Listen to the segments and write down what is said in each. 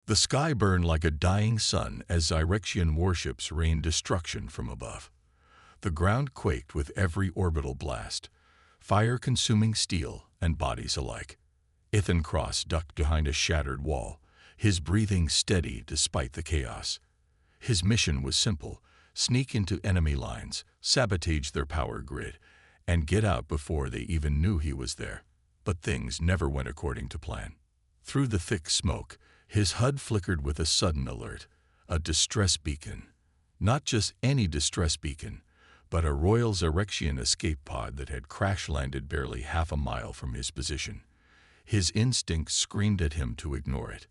The sky burned like a dying sun as Zyrexian warships rained destruction from above. The ground quaked with every orbital blast, fire-consuming steel and bodies alike. Ethan Cross ducked behind a shattered wall, his breathing steady despite the chaos. His mission was simple: sneak into enemy lines, sabotage their power grid, and get out before they even knew he was there. But things never went according to plan. Through the thick smoke, his HUD flickered with a sudden alert, a distress beacon. Not just any distress beacon, but a Royal Zyrexian escape pod that had crash-landed barely half a mile from his position. His instincts screamed at him to ignore it.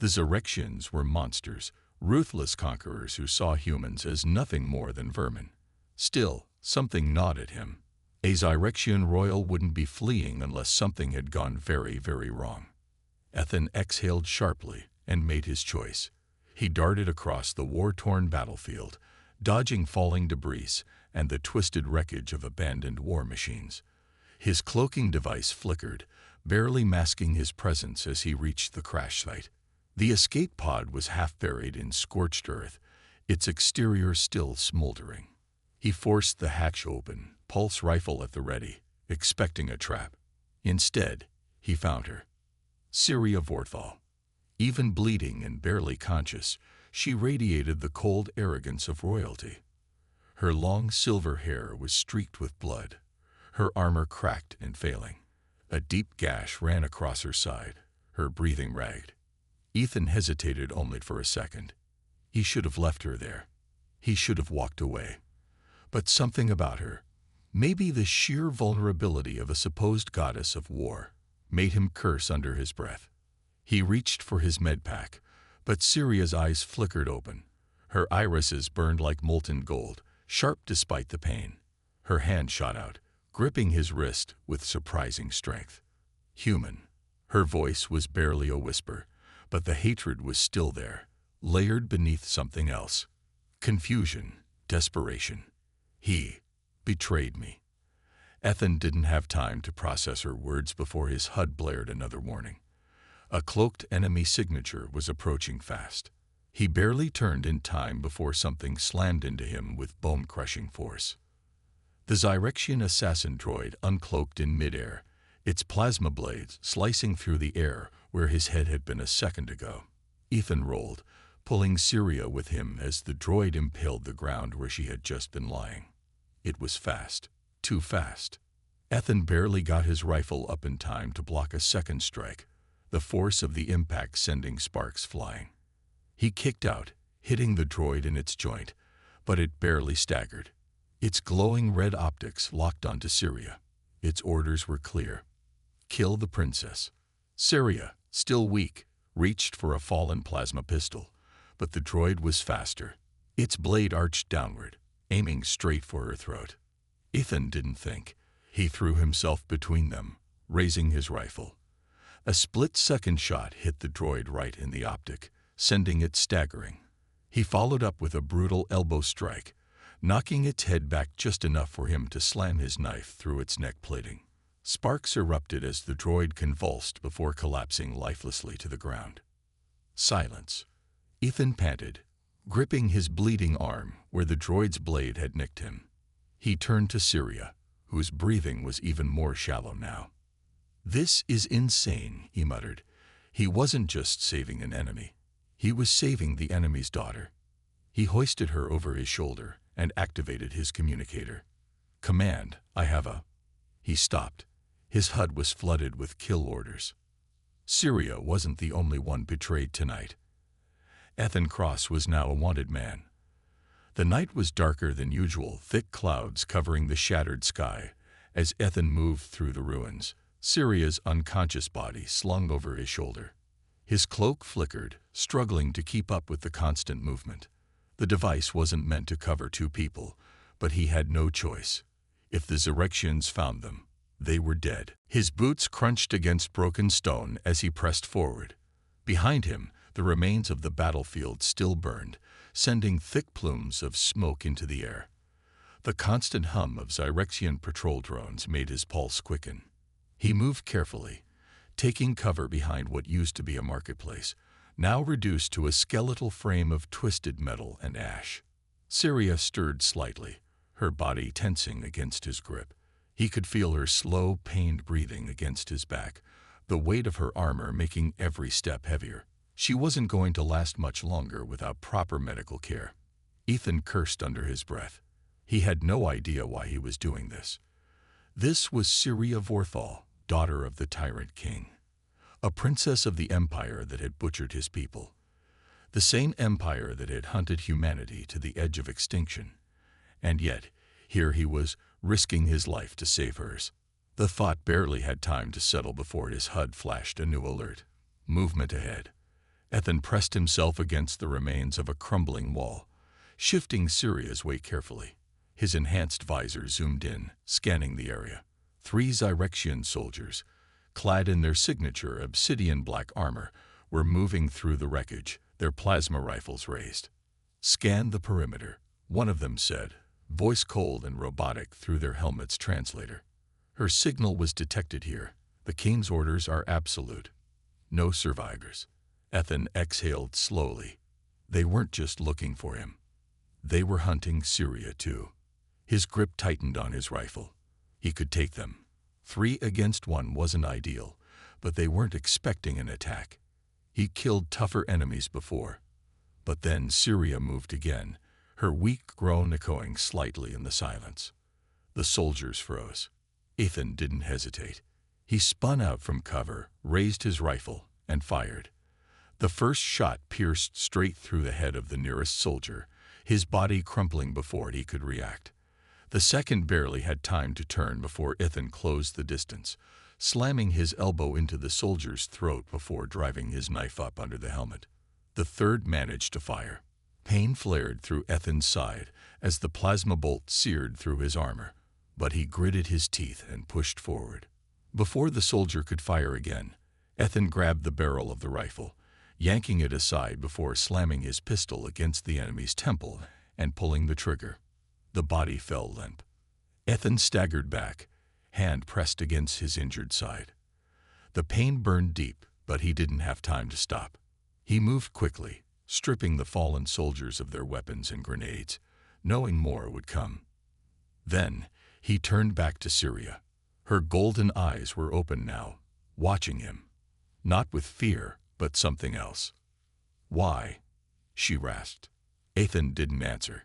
The Zyrexians were monsters, ruthless conquerors who saw humans as nothing more than vermin. Still, something gnawed at him. A Zyrexian royal wouldn't be fleeing unless something had gone very, very wrong. Ethan exhaled sharply and made his choice. He darted across the war-torn battlefield, dodging falling debris and the twisted wreckage of abandoned war machines. His cloaking device flickered, barely masking his presence as he reached the crash site. The escape pod was half buried in scorched earth, its exterior still smoldering. He forced the hatch open, pulse rifle at the ready, expecting a trap. Instead, he found her. Syria Vorthal. Even bleeding and barely conscious, she radiated the cold arrogance of royalty. Her long silver hair was streaked with blood, her armor cracked and failing. A deep gash ran across her side, her breathing ragged. Ethan hesitated only for a second. He should have left her there. He should have walked away. But something about her, maybe the sheer vulnerability of a supposed goddess of war, made him curse under his breath. He reached for his medpack, but Syria's eyes flickered open. Her irises burned like molten gold, sharp despite the pain. Her hand shot out, gripping his wrist with surprising strength. Human. Her voice was barely a whisper, but the hatred was still there, layered beneath something else. Confusion, desperation. He betrayed me. Ethan didn't have time to process her words before his HUD blared another warning. A cloaked enemy signature was approaching fast. He barely turned in time before something slammed into him with bone-crushing force. The Zyrexian assassin droid uncloaked in midair, its plasma blades slicing through the air where his head had been a second ago. Ethan rolled, pulling Syria with him as the droid impaled the ground where she had just been lying. It was fast. Too fast. Ethan barely got his rifle up in time to block a second strike, the force of the impact sending sparks flying. He kicked out, hitting the droid in its joint, but it barely staggered. Its glowing red optics locked onto Syria. Its orders were clear. Kill the princess. Syria, still weak, reached for a fallen plasma pistol, but the droid was faster. Its blade arched downward, aiming straight for her throat. Ethan didn't think. He threw himself between them, raising his rifle. A split-second shot hit the droid right in the optic, sending it staggering. He followed up with a brutal elbow strike, knocking its head back just enough for him to slam his knife through its neck plating. Sparks erupted as the droid convulsed before collapsing lifelessly to the ground. Silence. Ethan panted, gripping his bleeding arm where the droid's blade had nicked him. He turned to Syria, whose breathing was even more shallow now. "This is insane," he muttered. He wasn't just saving an enemy. He was saving the enemy's daughter. He hoisted her over his shoulder and activated his communicator. "Command, I have a..." He stopped. His HUD was flooded with kill orders. Syria wasn't the only one betrayed tonight. Ethan Cross was now a wanted man. The night was darker than usual, thick clouds covering the shattered sky. As Ethan moved through the ruins, Syria's unconscious body slung over his shoulder. His cloak flickered, struggling to keep up with the constant movement. The device wasn't meant to cover two people, but he had no choice. If the Zyrexians found them, they were dead. His boots crunched against broken stone as he pressed forward. Behind him, the remains of the battlefield still burned, sending thick plumes of smoke into the air. The constant hum of Zyrexian patrol drones made his pulse quicken. He moved carefully, taking cover behind what used to be a marketplace, now reduced to a skeletal frame of twisted metal and ash. Syria stirred slightly, her body tensing against his grip. He could feel her slow, pained breathing against his back, the weight of her armor making every step heavier. She wasn't going to last much longer without proper medical care. Ethan cursed under his breath. He had no idea why he was doing this. This was Syria Vorthal, daughter of the Tyrant King, a princess of the empire that had butchered his people, the same empire that had hunted humanity to the edge of extinction. And yet, here he was, risking his life to save hers. The thought barely had time to settle before his HUD flashed a new alert. Movement ahead. Ethan pressed himself against the remains of a crumbling wall, shifting Syria's weight carefully. His enhanced visor zoomed in, scanning the area. 3 Zyrexian soldiers, clad in their signature obsidian black armor, were moving through the wreckage, their plasma rifles raised. "Scan the perimeter," one of them said, voice cold and robotic through their helmet's translator. Her signal was detected here. The king's orders are absolute. No survivors. Ethan exhaled slowly. They weren't just looking for him. They were hunting Syria too. His grip tightened on his rifle. He could take them. 3 against 1 wasn't ideal, but they weren't expecting an attack. He killed tougher enemies before. But then Syria moved again, her weak groan echoing slightly in the silence. The soldiers froze. Ethan didn't hesitate. He spun out from cover, raised his rifle, and fired. The first shot pierced straight through the head of the nearest soldier, his body crumpling before he could react. The second barely had time to turn before Ethan closed the distance, slamming his elbow into the soldier's throat before driving his knife up under the helmet. The third managed to fire. Pain flared through Ethan's side as the plasma bolt seared through his armor, but he gritted his teeth and pushed forward. Before the soldier could fire again, Ethan grabbed the barrel of the rifle, yanking it aside before slamming his pistol against the enemy's temple and pulling the trigger. The body fell limp. Ethan staggered back, hand pressed against his injured side. The pain burned deep, but he didn't have time to stop. He moved quickly, stripping the fallen soldiers of their weapons and grenades, knowing more would come. Then, he turned back to Syria. Her golden eyes were open now, watching him. Not with fear, but something else. "Why?" she rasped. Ethan didn't answer.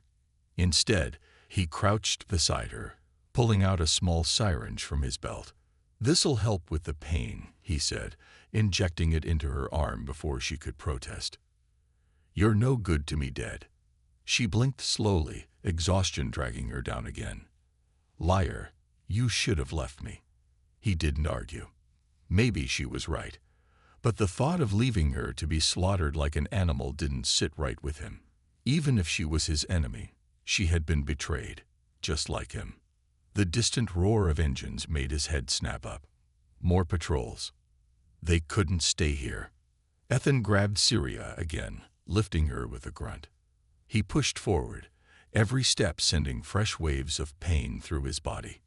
Instead, he crouched beside her, pulling out a small syringe from his belt. "This'll help with the pain," he said, injecting it into her arm before she could protest. "You're no good to me dead." She blinked slowly, exhaustion dragging her down again. "Liar, you should have left me." He didn't argue. Maybe she was right. But the thought of leaving her to be slaughtered like an animal didn't sit right with him. Even if she was his enemy, she had been betrayed, just like him. The distant roar of engines made his head snap up. More patrols. They couldn't stay here. Ethan grabbed Syria again, lifting her with a grunt. He pushed forward, every step sending fresh waves of pain through his body.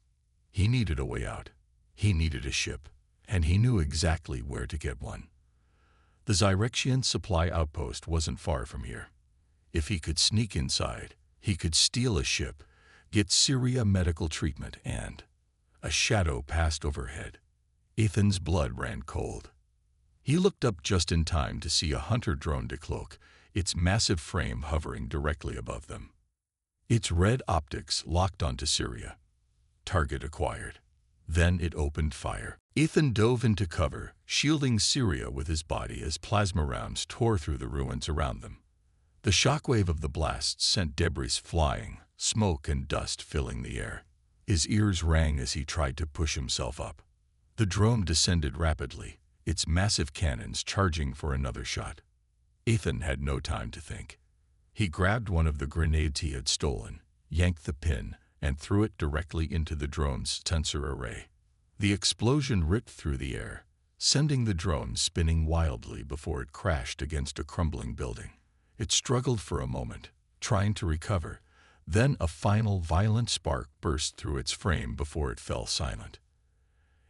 He needed a way out. He needed a ship, and he knew exactly where to get one. The Zyrexian supply outpost wasn't far from here. If he could sneak inside, he could steal a ship, get Syria medical treatment, and... A shadow passed overhead. Ethan's blood ran cold. He looked up just in time to see a hunter drone decloak, its massive frame hovering directly above them. Its red optics locked onto Syria. Target acquired. Then it opened fire. Ethan dove into cover, shielding Syria with his body as plasma rounds tore through the ruins around them. The shockwave of the blasts sent debris flying, smoke and dust filling the air. His ears rang as he tried to push himself up. The drone descended rapidly, its massive cannons charging for another shot. Ethan had no time to think. He grabbed one of the grenades he had stolen, yanked the pin, and threw it directly into the drone's sensor array. The explosion ripped through the air, sending the drone spinning wildly before it crashed against a crumbling building. It struggled for a moment, trying to recover. Then a final violent spark burst through its frame before it fell silent.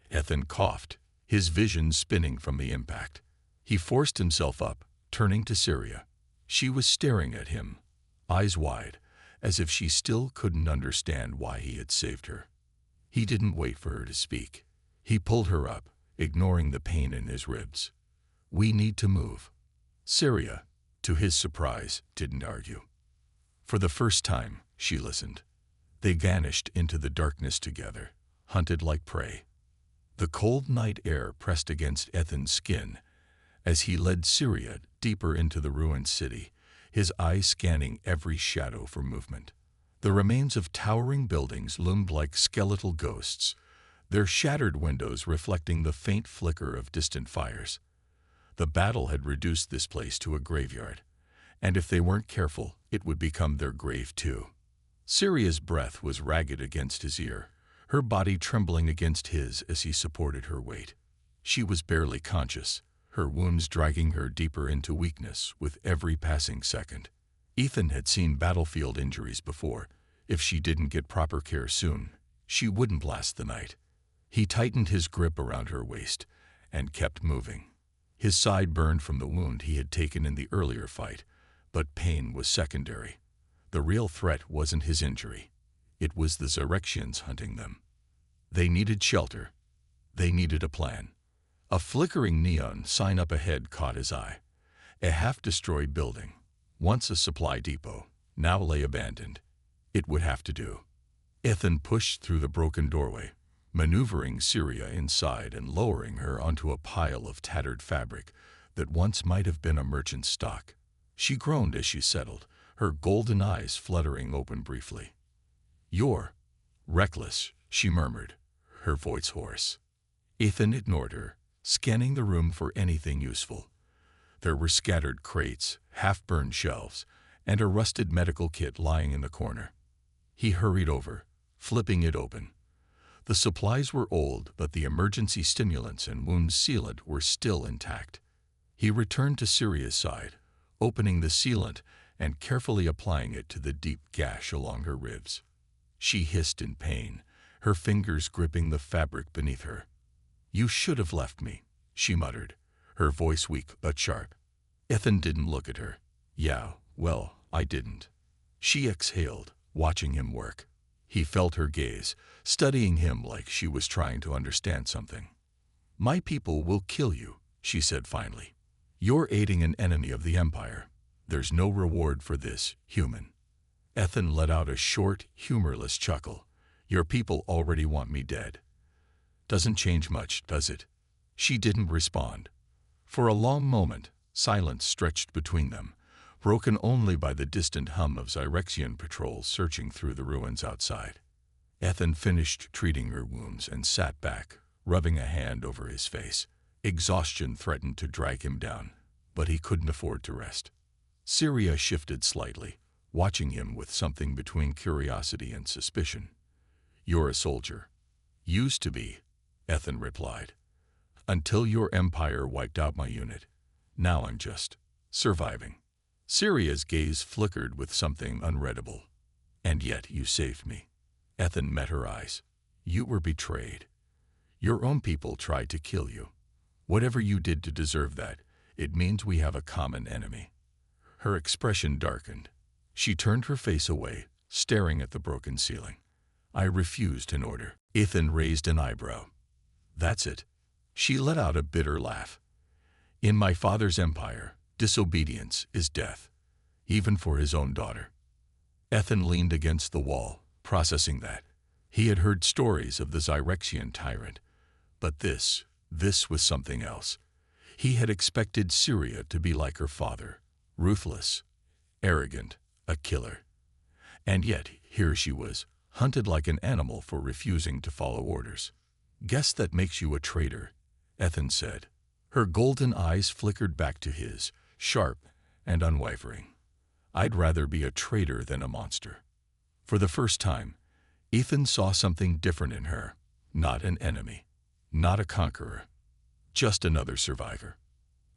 Ethan coughed, his vision spinning from the impact. He forced himself up, Turning to Syria, she was staring at him, eyes wide, as if she still couldn't understand why he had saved her. He didn't wait for her to speak. He pulled her up, ignoring the pain in his ribs. "We need to move." Syria, to his surprise, didn't argue. For the first time, she listened. They vanished into the darkness together, hunted like prey. The cold night air pressed against Ethan's skin as he led Syria deeper into the ruined city, his eyes scanning every shadow for movement. The remains of towering buildings loomed like skeletal ghosts, their shattered windows reflecting the faint flicker of distant fires. The battle had reduced this place to a graveyard, and if they weren't careful, it would become their grave too. Syria's breath was ragged against his ear, her body trembling against his as he supported her weight. She was barely conscious, her wounds dragging her deeper into weakness with every passing second. Ethan had seen battlefield injuries before. If she didn't get proper care soon, she wouldn't last the night. He tightened his grip around her waist and kept moving. His side burned from the wound he had taken in the earlier fight, but pain was secondary. The real threat wasn't his injury. It was the Zyrexians hunting them. They needed shelter. They needed a plan. A flickering neon sign up ahead caught his eye. A half-destroyed building, once a supply depot, now lay abandoned. It would have to do. Ethan pushed through the broken doorway, maneuvering Syria inside and lowering her onto a pile of tattered fabric that once might have been a merchant's stock. She groaned as she settled, her golden eyes fluttering open briefly. "You're reckless," she murmured, her voice hoarse. Ethan ignored her, scanning the room for anything useful. There were scattered crates, half-burned shelves, and a rusted medical kit lying in the corner. He hurried over, flipping it open. The supplies were old, but the emergency stimulants and wound sealant were still intact. He returned to Syria's side, opening the sealant and carefully applying it to the deep gash along her ribs. She hissed in pain, her fingers gripping the fabric beneath her. "You should have left me," she muttered, her voice weak but sharp. Ethan didn't look at her. "Yeah, well, I didn't." She exhaled, watching him work. He felt her gaze, studying him like she was trying to understand something. "My people will kill you," she said finally. "You're aiding an enemy of the Empire. There's no reward for this, human." Ethan let out a short, humorless chuckle. "Your people already want me dead." "Doesn't change much, does it?" She didn't respond. For a long moment, silence stretched between them, broken only by the distant hum of Zyrexian patrols searching through the ruins outside. Ethan finished treating her wounds and sat back, rubbing a hand over his face. Exhaustion threatened to drag him down, but he couldn't afford to rest. Syria shifted slightly, watching him with something between curiosity and suspicion. "You're a soldier." "Used to be," Ethan replied. "Until your empire wiped out my unit. Now I'm just surviving." Syria's gaze flickered with something unreadable. "And yet you saved me." Ethan met her eyes. "You were betrayed. Your own people tried to kill you. Whatever you did to deserve that, it means we have a common enemy." Her expression darkened. She turned her face away, staring at the broken ceiling. "I refused an order." Ethan raised an eyebrow. "That's it." She let out a bitter laugh. "In my father's empire, disobedience is death, even for his own daughter." Ethan leaned against the wall, processing that. He had heard stories of the Zyrexian tyrant, but this was something else. He had expected Syria to be like her father, ruthless, arrogant, a killer. And yet, here she was, hunted like an animal for refusing to follow orders. "Guess that makes you a traitor," Ethan said. Her golden eyes flickered back to his, sharp and unwavering. "I'd rather be a traitor than a monster." For the first time, Ethan saw something different in her. Not an enemy, not a conqueror, just another survivor.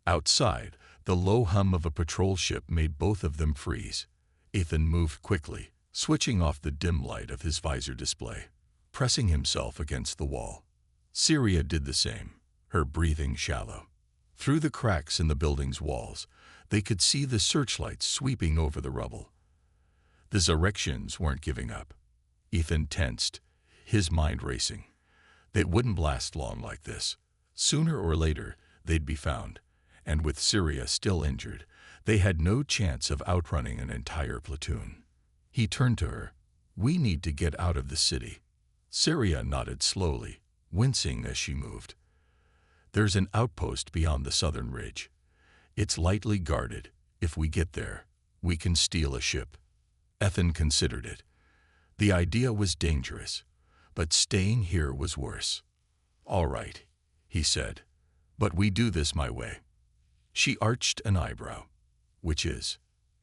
Outside, the low hum of a patrol ship made both of them freeze. Ethan moved quickly, switching off the dim light of his visor display, pressing himself against the wall. Syria did the same, her breathing shallow. Through the cracks in the building's walls, they could see the searchlights sweeping over the rubble. The Zyrexians weren't giving up. Ethan tensed, his mind racing. They wouldn't last long like this. Sooner or later, they'd be found, and with Syria still injured, they had no chance of outrunning an entire platoon. He turned to her. "We need to get out of the city." Syria nodded slowly, wincing as she moved. "There's an outpost beyond the southern ridge. It's lightly guarded. If we get there, we can steal a ship." Ethan considered it. The idea was dangerous, but staying here was worse. "All right," he said, "but we do this my way." She arched an eyebrow. "Which is?"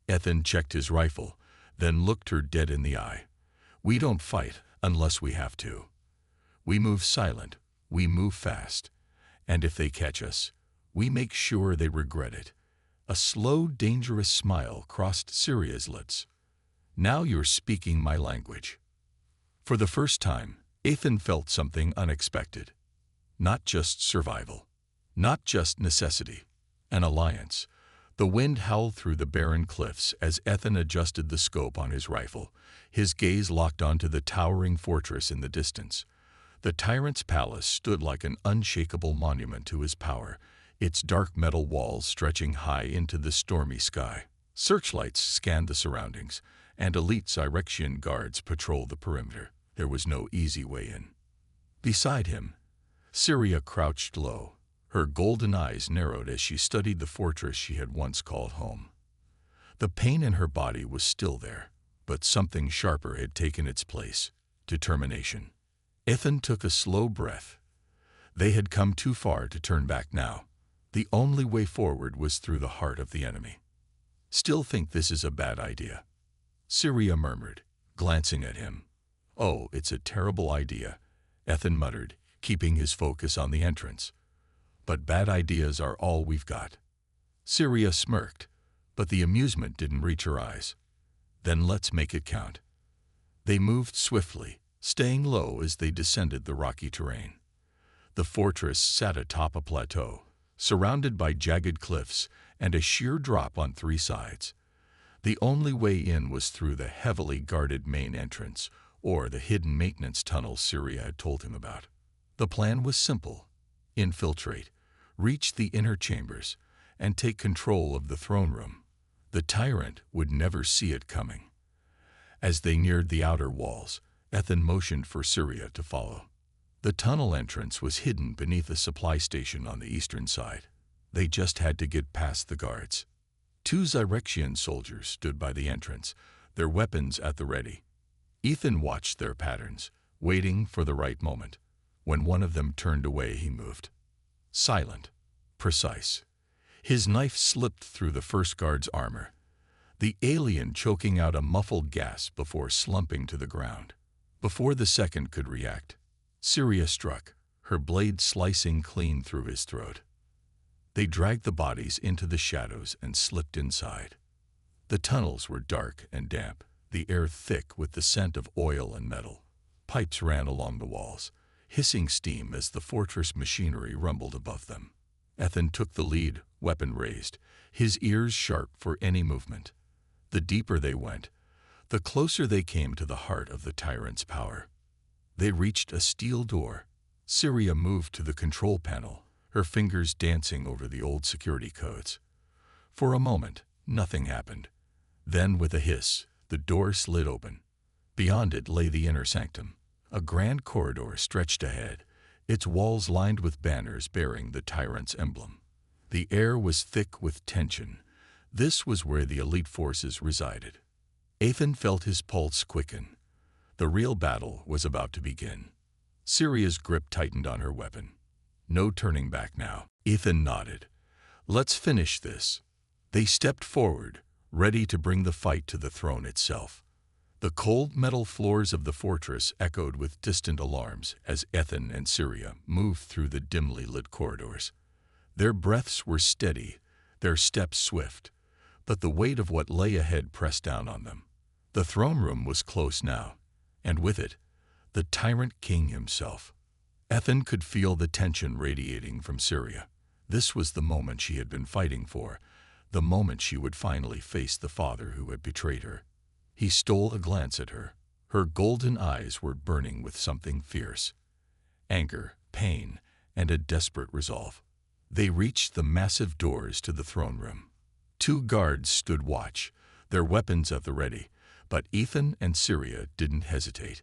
Ethan checked his rifle, then looked her dead in the eye. "We don't fight unless we have to. We move silent, we move fast, and if they catch us, we make sure they regret it." A slow, dangerous smile crossed Syria's lips. "Now you're speaking my language." For the first time, Ethan felt something unexpected. Not just survival, not just necessity, an alliance. The wind howled through the barren cliffs as Ethan adjusted the scope on his rifle, his gaze locked onto the towering fortress in the distance. The tyrant's palace stood like an unshakable monument to his power, its dark metal walls stretching high into the stormy sky. Searchlights scanned the surroundings, and elite Zyrexian guards patrolled the perimeter. There was no easy way in. Beside him, Syria crouched low. Her golden eyes narrowed as she studied the fortress she had once called home. The pain in her body was still there, but something sharper had taken its place: determination. Ethan took a slow breath. They had come too far to turn back now. The only way forward was through the heart of the enemy. "Still think this is a bad idea?" Syria murmured, glancing at him. "Oh, it's a terrible idea," Ethan muttered, keeping his focus on the entrance. "But bad ideas are all we've got." Syria smirked, but the amusement didn't reach her eyes. "Then let's make it count." They moved swiftly, staying low as they descended the rocky terrain. The fortress sat atop a plateau, surrounded by jagged cliffs and a sheer drop on three sides. The only way in was through the heavily guarded main entrance, or the hidden maintenance tunnels Syria had told him about. The plan was simple: infiltrate, reach the inner chambers, and take control of the throne room. The tyrant would never see it coming. As they neared the outer walls, Ethan motioned for Syria to follow. The tunnel entrance was hidden beneath a supply station on the eastern side. They just had to get past the guards. Two Zyrexian soldiers stood by the entrance, their weapons at the ready. Ethan watched their patterns, waiting for the right moment. When one of them turned away, he moved. Silent, precise. His knife slipped through the first guard's armor, the alien choking out a muffled gasp before slumping to the ground. Before the second could react, Syria struck, her blade slicing clean through his throat. They dragged the bodies into the shadows and slipped inside. The tunnels were dark and damp, the air thick with the scent of oil and metal. Pipes ran along the walls, hissing steam as the fortress machinery rumbled above them. Ethan took the lead, weapon raised, his ears sharp for any movement. The deeper they went, the closer they came to the heart of the tyrant's power. They reached a steel door. Syria moved to the control panel, her fingers dancing over the old security codes. For a moment, nothing happened. Then, with a hiss, the door slid open. Beyond it lay the inner sanctum. A grand corridor stretched ahead, its walls lined with banners bearing the tyrant's emblem. The air was thick with tension. This was where the elite forces resided. Ethan felt his pulse quicken. The real battle was about to begin. Syria's grip tightened on her weapon. No turning back now. Ethan nodded. "Let's finish this." They stepped forward, ready to bring the fight to the throne itself. The cold metal floors of the fortress echoed with distant alarms as Ethan and Syria moved through the dimly lit corridors. Their breaths were steady, their steps swift, but the weight of what lay ahead pressed down on them. The throne room was close now, and with it, the tyrant king himself. Ethan could feel the tension radiating from Syria. This was the moment she had been fighting for, the moment she would finally face the father who had betrayed her. He stole a glance at her. Her golden eyes were burning with something fierce. Anger, pain, and a desperate resolve. They reached the massive doors to the throne room. 2 guards stood watch, their weapons at the ready, but Ethan and Syria didn't hesitate.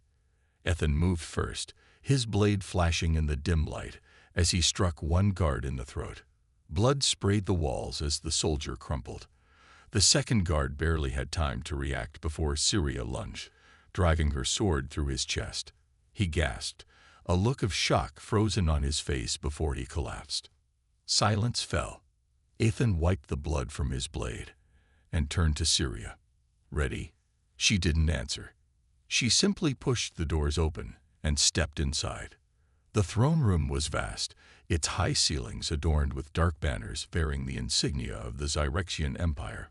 Ethan moved first, his blade flashing in the dim light as he struck one guard in the throat. Blood sprayed the walls as the soldier crumpled. The second guard barely had time to react before Syria lunged, driving her sword through his chest. He gasped, a look of shock frozen on his face before he collapsed. Silence fell. Ethan wiped the blood from his blade and turned to Syria. "Ready?" She didn't answer. She simply pushed the doors open and stepped inside. The throne room was vast, its high ceilings adorned with dark banners bearing the insignia of the Zyrexian Empire.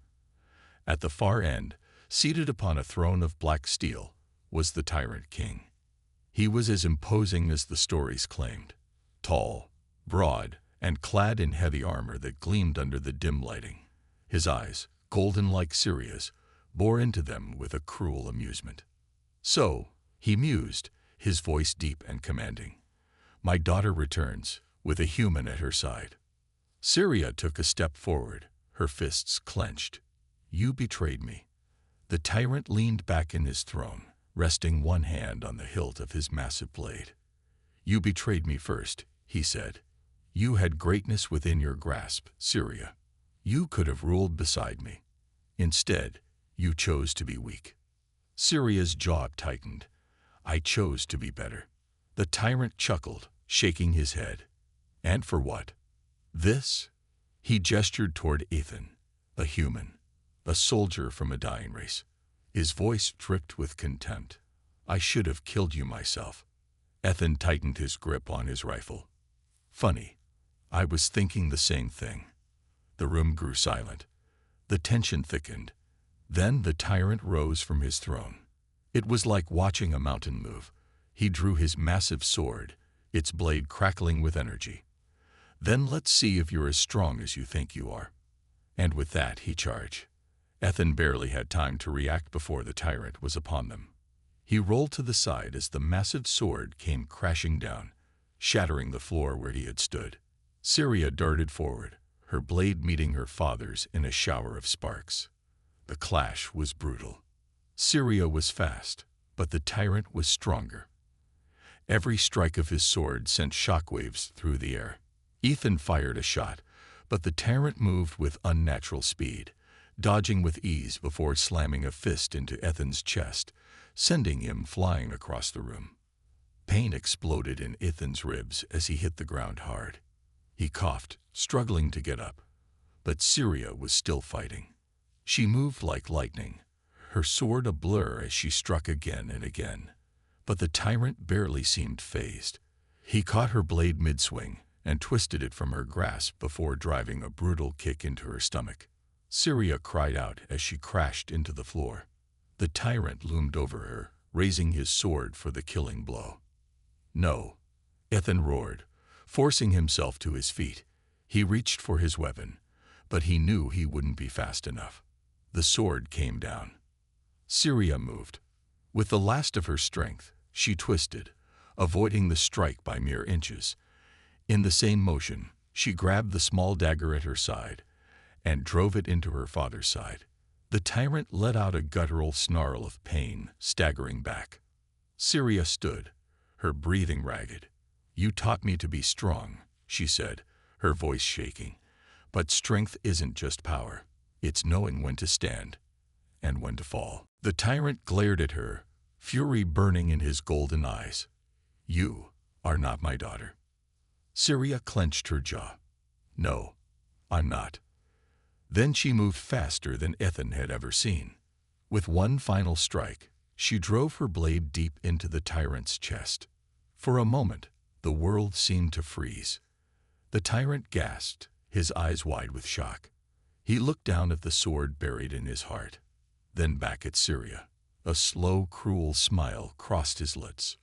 At the far end, seated upon a throne of black steel, was the Tyrant King. He was as imposing as the stories claimed. Tall, broad, and clad in heavy armor that gleamed under the dim lighting. His eyes, golden like Syria's, bore into them with a cruel amusement. "So," he mused, his voice deep and commanding, "my daughter returns, with a human at her side." Syria took a step forward, her fists clenched. "You betrayed me." The tyrant leaned back in his throne, resting one hand on the hilt of his massive blade. "You betrayed me first," he said. "You had greatness within your grasp, Syria. You could have ruled beside me. Instead, you chose to be weak." Syria's jaw tightened. "I chose to be better." The tyrant chuckled, shaking his head. "And for what?" "This?" He gestured toward Ethan, a human, a soldier from a dying race. His voice dripped with contempt. "I should have killed you myself." Ethan tightened his grip on his rifle. "Funny. I was thinking the same thing." The room grew silent. The tension thickened. Then the tyrant rose from his throne. It was like watching a mountain move. He drew his massive sword, its blade crackling with energy. "Then let's see if you're as strong as you think you are." And with that he charged. Ethan barely had time to react before the tyrant was upon them. He rolled to the side as the massive sword came crashing down, shattering the floor where he had stood. Syria darted forward, her blade meeting her father's in a shower of sparks. The clash was brutal. Syria was fast, but the tyrant was stronger. Every strike of his sword sent shockwaves through the air. Ethan fired a shot, but the tyrant moved with unnatural speed, dodging with ease before slamming a fist into Ethan's chest, sending him flying across the room. Pain exploded in Ethan's ribs as he hit the ground hard. He coughed, struggling to get up. But Syria was still fighting. She moved like lightning, her sword a blur as she struck again and again. But the tyrant barely seemed fazed. He caught her blade mid-swing and twisted it from her grasp before driving a brutal kick into her stomach. Syria cried out as she crashed into the floor. The tyrant loomed over her, raising his sword for the killing blow. "No," Ethan roared, forcing himself to his feet. He reached for his weapon, but he knew he wouldn't be fast enough. The sword came down. Syria moved. With the last of her strength, she twisted, avoiding the strike by mere inches. In the same motion, she grabbed the small dagger at her side and drove it into her father's side. The tyrant let out a guttural snarl of pain, staggering back. Syria stood, her breathing ragged. "You taught me to be strong," she said, her voice shaking. "But strength isn't just power. It's knowing when to stand and when to fall." The tyrant glared at her, fury burning in his golden eyes. "You are not my daughter." Syria clenched her jaw. "No, I'm not." Then she moved faster than Ethan had ever seen. With one final strike, she drove her blade deep into the tyrant's chest. For a moment, the world seemed to freeze. The tyrant gasped, his eyes wide with shock. He looked down at the sword buried in his heart, then back at Syria. A slow, cruel smile crossed his lips.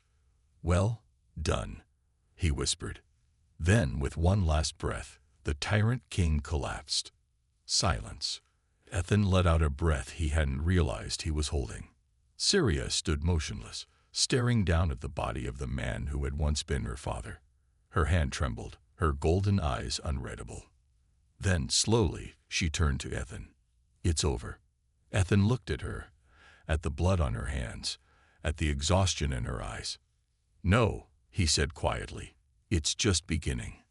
"Well done," he whispered. Then, with one last breath, The tyrant king collapsed. Silence. Ethan let out a breath he hadn't realized he was holding. Syria stood motionless, staring down at the body of the man who had once been her father. Her hand trembled, her golden eyes unreadable. Then, slowly, she turned to Ethan. "It's over." Ethan looked at her, at the blood on her hands, at the exhaustion in her eyes. "No," he said quietly, "it's just beginning."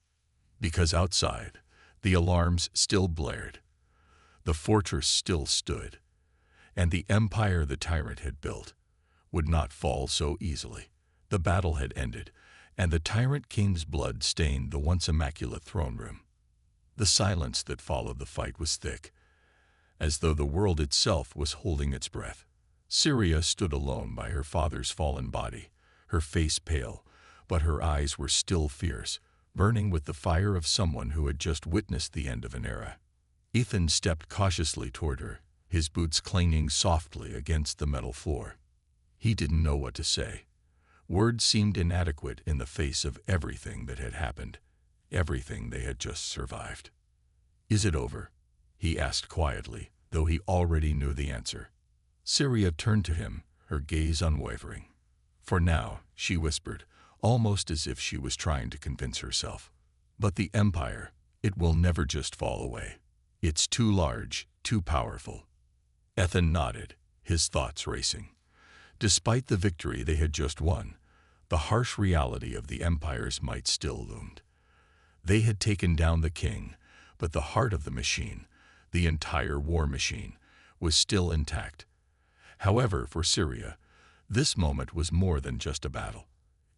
Because outside, the alarms still blared. The fortress still stood, and the empire the tyrant had built would not fall so easily. The battle had ended, and the tyrant king's blood stained the once immaculate throne room. The silence that followed the fight was thick, as though the world itself was holding its breath. Syria stood alone by her father's fallen body, her face pale, but her eyes were still fierce, burning with the fire of someone who had just witnessed the end of an era. Ethan stepped cautiously toward her, his boots clanging softly against the metal floor. He didn't know what to say. Words seemed inadequate in the face of everything that had happened, everything they had just survived. "Is it over?" he asked quietly, though he already knew the answer. Syria turned to him, her gaze unwavering. "For now," she whispered, almost as if she was trying to convince herself. "But the empire, it will never just fall away. It's too large, too powerful." Ethan nodded, his thoughts racing. Despite the victory they had just won, the harsh reality of the empire's might still loomed. They had taken down the king, but the heart of the machine, the entire war machine, was still intact. However, for Syria, this moment was more than just a battle.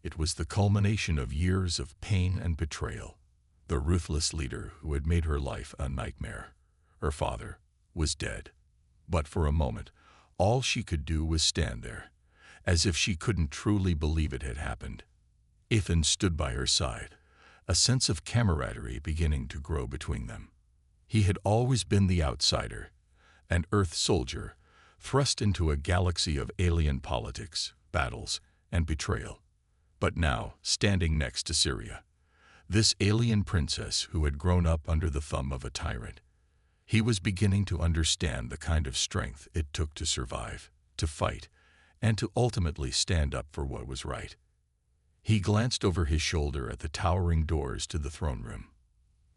It was the culmination of years of pain and betrayal. The ruthless leader who had made her life a nightmare, her father, was dead. But for a moment, all she could do was stand there, as if she couldn't truly believe it had happened. Ethan stood by her side, a sense of camaraderie beginning to grow between them. He had always been the outsider, an Earth soldier, thrust into a galaxy of alien politics, battles, and betrayal. But now, standing next to Syria, this alien princess who had grown up under the thumb of a tyrant, he was beginning to understand the kind of strength it took to survive, to fight, and to ultimately stand up for what was right. He glanced over his shoulder at the towering doors to the throne room.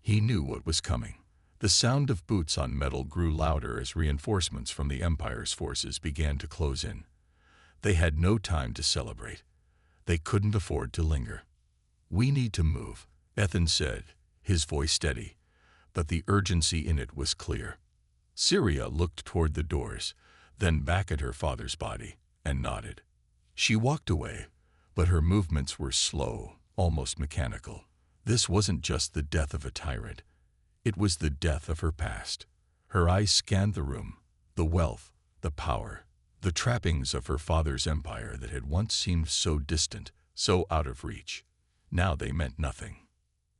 He knew what was coming. The sound of boots on metal grew louder as reinforcements from the Empire's forces began to close in. They had no time to celebrate. They couldn't afford to linger. "We need to move," Ethan said, his voice steady, but the urgency in it was clear. Syria looked toward the doors, then back at her father's body, and nodded. She walked away, but her movements were slow, almost mechanical. This wasn't just the death of a tyrant. It was the death of her past. Her eyes scanned the room, the wealth, the power, the trappings of her father's empire that had once seemed so distant, so out of reach. Now they meant nothing.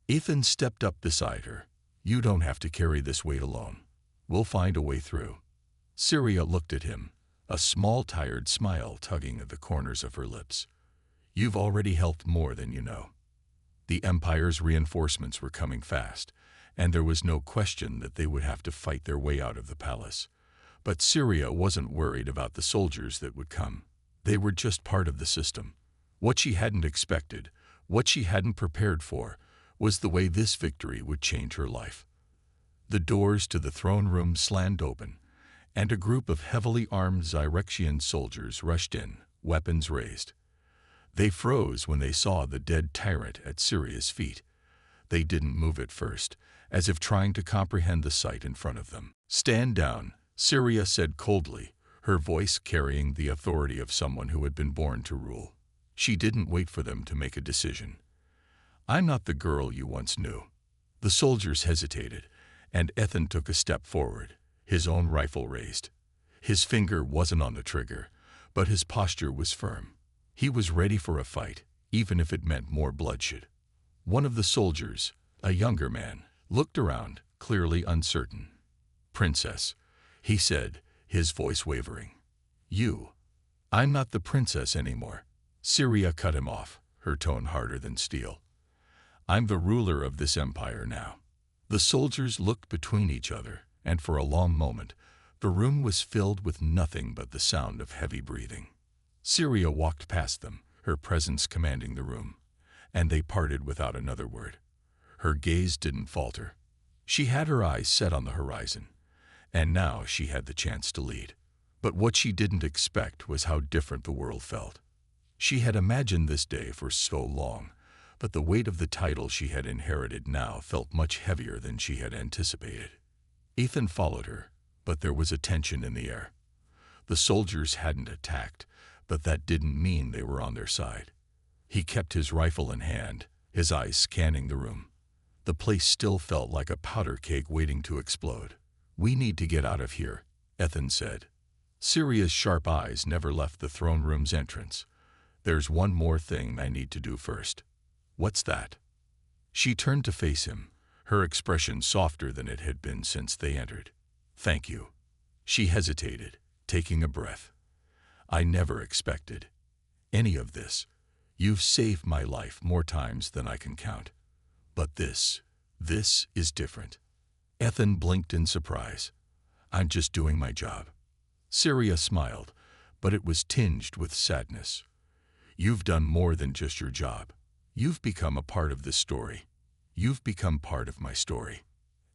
Ethan stepped up beside her. "You don't have to carry this weight alone. We'll find a way through." Syria looked at him, a small tired smile tugging at the corners of her lips. "You've already helped more than you know." The Empire's reinforcements were coming fast, and there was no question that they would have to fight their way out of the palace. But Syria wasn't worried about the soldiers that would come. They were just part of the system. What she hadn't expected, what she hadn't prepared for, was the way this victory would change her life. The doors to the throne room slammed open, and a group of heavily armed Zyrexian soldiers rushed in, weapons raised. They froze when they saw the dead tyrant at Syria's feet. They didn't move at first, as if trying to comprehend the sight in front of them. "Stand down," Syria said coldly, her voice carrying the authority of someone who had been born to rule. She didn't wait for them to make a decision. "I'm not the girl you once knew." The soldiers hesitated, and Ethan took a step forward, his own rifle raised. His finger wasn't on the trigger, but his posture was firm. He was ready for a fight, even if it meant more bloodshed. One of the soldiers, a younger man, looked around, clearly uncertain. "Princess," he said, his voice wavering. "You." "I'm not the princess anymore." Syria cut him off, her tone harder than steel. "I'm the ruler of this empire now." The soldiers looked between each other, and for a long moment, the room was filled with nothing but the sound of heavy breathing. Syria walked past them, her presence commanding the room, and they parted without another word. Her gaze didn't falter. She had her eyes set on the horizon, and now she had the chance to lead. But what she didn't expect was how different the world felt. She had imagined this day for so long, but the weight of the title she had inherited now felt much heavier than she had anticipated. Ethan followed her, but there was a tension in the air. The soldiers hadn't attacked, but that didn't mean they were on their side. He kept his rifle in hand, his eyes scanning the room. The place still felt like a powder keg waiting to explode. "We need to get out of here," Ethan said. Syria's sharp eyes never left the throne room's entrance. "There's one more thing I need to do first." "What's that?" She turned to face him, her expression softer than it had been since they entered. "Thank you." She hesitated, taking a breath. "I never expected any of this. You've saved my life more times than I can count. But this is different." Ethan blinked in surprise. "I'm just doing my job." Syria smiled, but it was tinged with sadness. "You've done more than just your job. You've become a part of this story. You've become part of my story."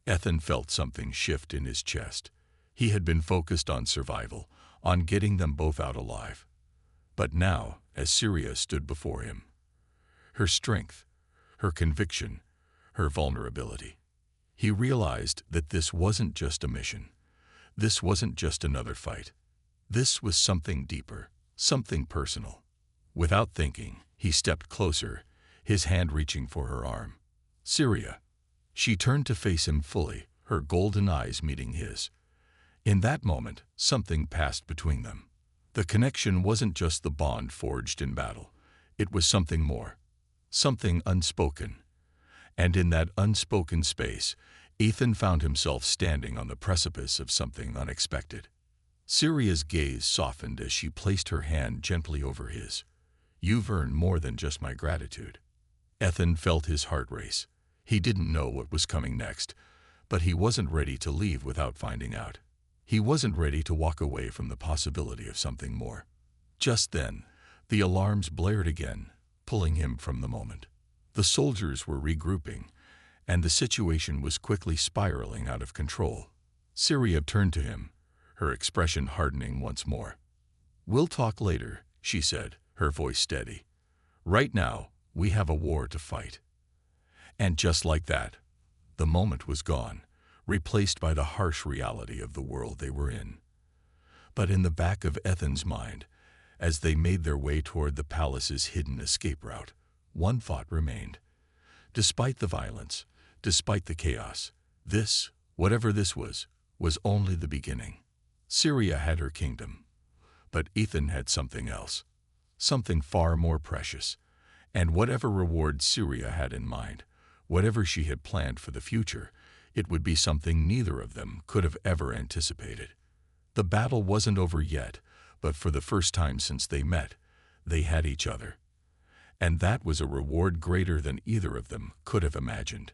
Ethan felt something shift in his chest. He had been focused on survival, on getting them both out alive. But now, as Syria stood before him, her strength, her conviction, her vulnerability, he realized that this wasn't just a mission. This wasn't just another fight. This was something deeper, something personal. Without thinking, he stepped closer, his hand reaching for her arm. "Syria." She turned to face him fully, her golden eyes meeting his. In that moment, something passed between them. The connection wasn't just the bond forged in battle. It was something more, something unspoken. And in that unspoken space, Ethan found himself standing on the precipice of something unexpected. Syria's gaze softened as she placed her hand gently over his. "You've earned more than just my gratitude." Ethan felt his heart race. He didn't know what was coming next, but he wasn't ready to leave without finding out. He wasn't ready to walk away from the possibility of something more. Just then, the alarms blared again, pulling him from the moment. The soldiers were regrouping, and the situation was quickly spiraling out of control. Syria turned to him, her expression hardening once more. "We'll talk later," she said, her voice steady. "Right now, we have a war to fight." And just like that, the moment was gone, replaced by the harsh reality of the world they were in. But in the back of Ethan's mind, as they made their way toward the palace's hidden escape route, one thought remained. Despite the violence, despite the chaos, this, whatever this was only the beginning. Syria had her kingdom, but Ethan had something else, something far more precious. And whatever reward Syria had in mind, whatever she had planned for the future, it would be something neither of them could have ever anticipated. The battle wasn't over yet, but for the first time since they met, they had each other. And that was a reward greater than either of them could have imagined.